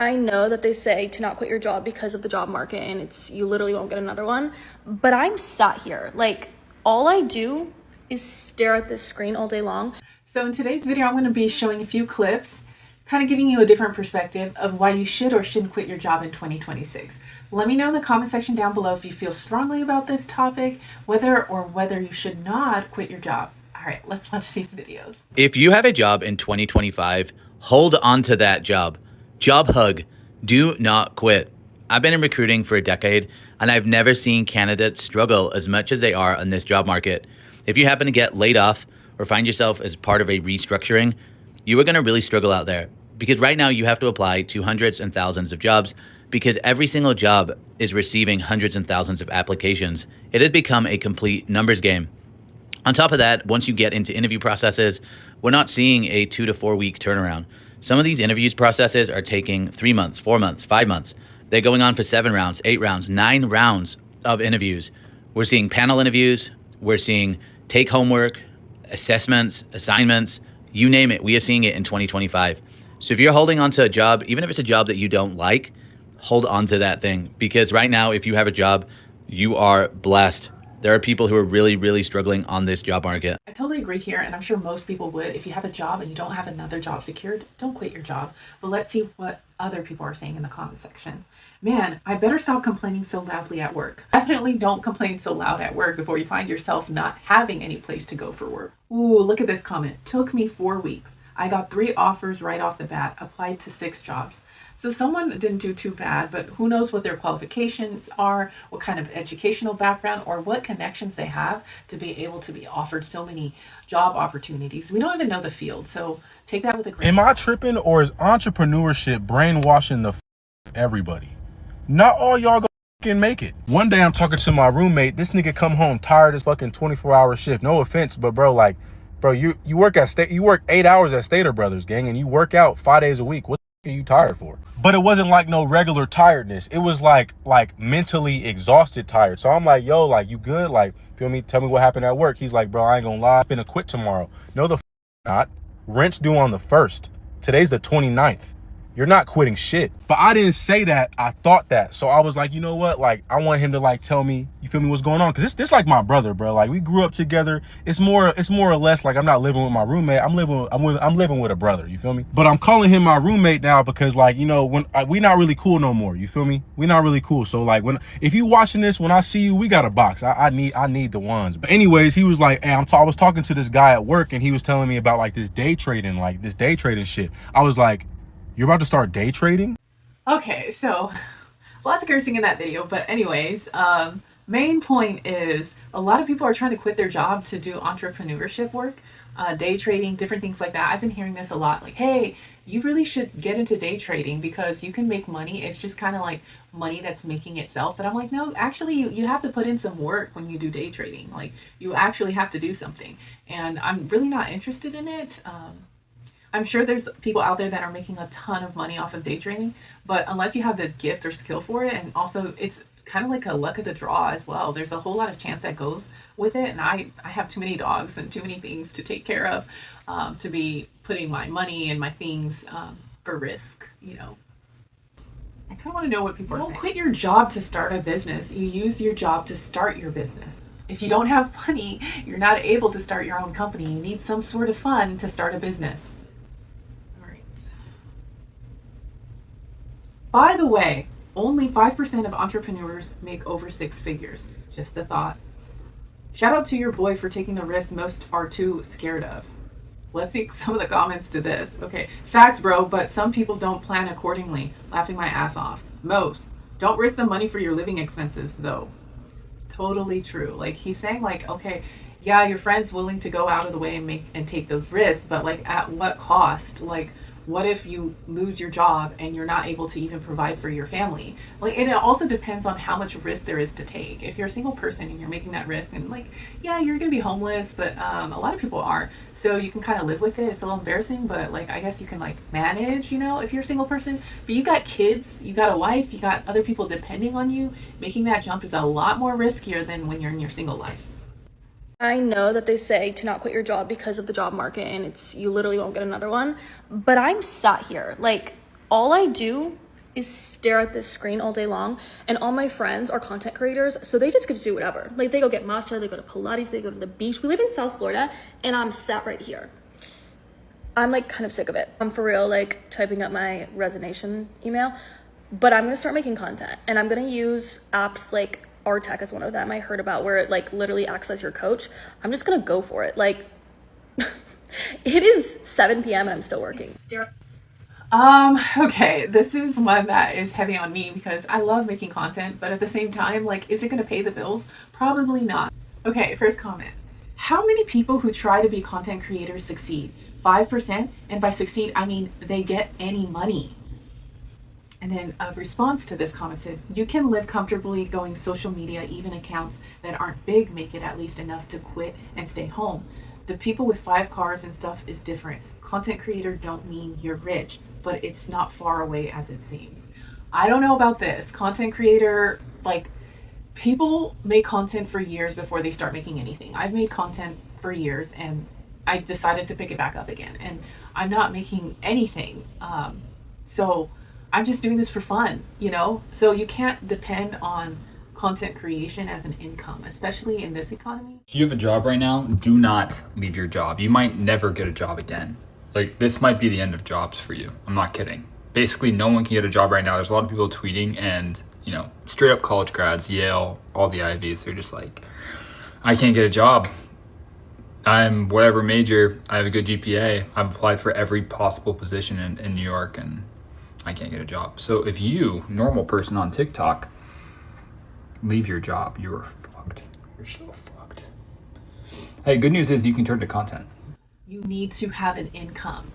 I know that they say to not quit your job because of the job market and it's you literally won't get another one, but I'm sat here. Like all I do is stare at this screen all day long. So in today's video, I'm going to be showing a few clips, kind of giving you a different perspective of why you should or shouldn't quit your job in 2026. Let me know in the comment section down below if you feel strongly about this topic, whether you should not quit your job. All right, let's watch these videos. If you have a job in 2025, hold on to that job. Job hug. Do not quit. I've been in recruiting for a decade, and I've never seen candidates struggle as much as they are in this job market. If you happen to get laid off or find yourself as part of a restructuring, you are going to really struggle out there. Because right now you have to apply to hundreds and thousands of jobs because every single job is receiving hundreds and thousands of applications. It has become a complete numbers game. On top of that, once you get into interview processes, we're not seeing a 2 to 4 week turnaround. Some of these interviews processes are taking 3 months, 4 months, 5 months. They're going on for 7 rounds, 8 rounds, 9 rounds of interviews. We're seeing panel interviews. We're seeing take homework, assessments, assignments, you name it. We are seeing it in 2025. So if you're holding on to a job, even if it's a job that you don't like, hold on to that thing. Because right now, if you have a job, you are blessed. There are people who are really, really struggling on this job market. I totally agree here, and I'm sure most people would. If you have a job and you don't have another job secured, don't quit your job. But let's see what other people are saying in the comment section. Man, I better stop complaining so loudly at work. Definitely don't complain so loud at work before you find yourself not having any place to go for work. Ooh, look at this comment. Took me 4 weeks. I got 3 offers right off the bat, applied to 6 jobs. So someone didn't do too bad, but who knows what their qualifications are, what kind of educational background, or what connections they have to be able to be offered so many job opportunities. We don't even know the field, so take that with a grain. Am I tripping, or is entrepreneurship brainwashing the everybody? Not all y'all gonna make it. One day I'm talking to my roommate. This nigga come home tired as fucking 24-hour shift. No offense, but bro, you work at you work 8 hours at Stater Brothers, gang, and you work out 5 days a week. What are you tired for? But it wasn't like no regular tiredness. It was like mentally exhausted tired. So I'm like, yo, like, you good? Like, feel me? Tell me what happened at work. He's like, bro, I ain't gonna lie, I'm gonna quit tomorrow. No, the not. Rent's due on the 1st. Today's the 29th. You're not quitting shit. But I didn't say that. I thought that. So I was like, you know what? Like, I want him to like tell me, you feel me, what's going on? Cause this like my brother, bro. Like, we grew up together. It's more or less like I'm not living with my roommate. I'm living with a brother. You feel me? But I'm calling him my roommate now because, like, you know, when we not really cool no more. You feel me? We not really cool. So like, if you watching this, when I see you, we got a box. I need the ones. But anyways, he was like, hey, I was talking to this guy at work, and he was telling me about like this day trading shit. I was like, you're about to start day trading? Okay, so lots of cursing in that video, but anyways, main point is a lot of people are trying to quit their job to do entrepreneurship work, day trading, different things like that. I've been hearing this a lot, like, hey, you really should get into day trading because you can make money. It's just kind of like money that's making itself. But I'm like, no, actually, you have to put in some work when you do day trading. Like, you actually have to do something. And I'm really not interested in it. I'm sure there's people out there that are making a ton of money off of day trading, but unless you have this gift or skill for it, and also it's kind of like a luck of the draw as well. There's a whole lot of chance that goes with it, and I have too many dogs and too many things to take care of to be putting my money and my things for risk, you know. I kind of want to know what people are saying. Don't quit your job to start a business. You use your job to start your business. If you don't have money, you're not able to start your own company. You need some sort of fun to start a business. By the way, only 5% of entrepreneurs make over 6 figures. Just a thought. Shout out to your boy for taking the risk most are too scared of. Let's see some of the comments to this. Okay, facts, bro, but some people don't plan accordingly. Laughing my ass off. Most. Don't risk the money for your living expenses, though. Totally true. Like, he's saying, like, okay, yeah, your friend's willing to go out of the way and take those risks, but like, at what cost? Like, what if you lose your job and you're not able to even provide for your family? Like, and it also depends on how much risk there is to take. If you're a single person and you're making that risk, and like, yeah, you're gonna be homeless, but a lot of people are, so you can kind of live with it. It's a little embarrassing, but like, I guess you can like manage, you know, if you're a single person. But you got kids, you got a wife, you got other people depending on you. Making that jump is a lot more riskier than when you're in your single life. I know that they say to not quit your job because of the job market and it's you literally won't get another one, but I'm sat here. Like all I do is stare at this screen all day long. And all my friends are content creators, so they just get to do whatever. Like, they go get matcha, they go to Pilates, they go to the beach. We live in South Florida, and I'm sat right here. I'm like kind of sick of it. I'm for real, like typing up my resignation email, but I'm gonna start making content, and I'm gonna use apps like Artech is one of them I heard about, where it like literally acts as your coach. I'm just gonna go for it. Like, it is 7 p.m. and I'm still working. Okay, this is one that is heavy on me because I love making content, but at the same time, like, is it going to pay the bills? Probably not. Okay, first comment. How many people who try to be content creators succeed? 5%? And by succeed, I mean they get any money. And then a response to this comment said, you can live comfortably going social media, even accounts that aren't big make it at least enough to quit and stay home. The people with 5 cars and stuff is different. Content creator don't mean you're rich, but it's not far away as it seems. I don't know about this. Content creator, like, people make content for years before they start making anything. I've made content for years and I decided to pick it back up again, and I'm not making anything. So I'm just doing this for fun, you know? So you can't depend on content creation as an income, especially in this economy. If you have a job right now, do not leave your job. You might never get a job again. Like, this might be the end of jobs for you. I'm not kidding. Basically, no one can get a job right now. There's a lot of people tweeting and, you know, straight up college grads, Yale, all the Ivies, they're just like, I can't get a job. I'm whatever major, I have a good GPA. I've applied for every possible position in New York and I can't get a job. So if you, normal person on TikTok, leave your job, you are fucked. You're so fucked. Hey, good news is you can turn to content. You need to have an income.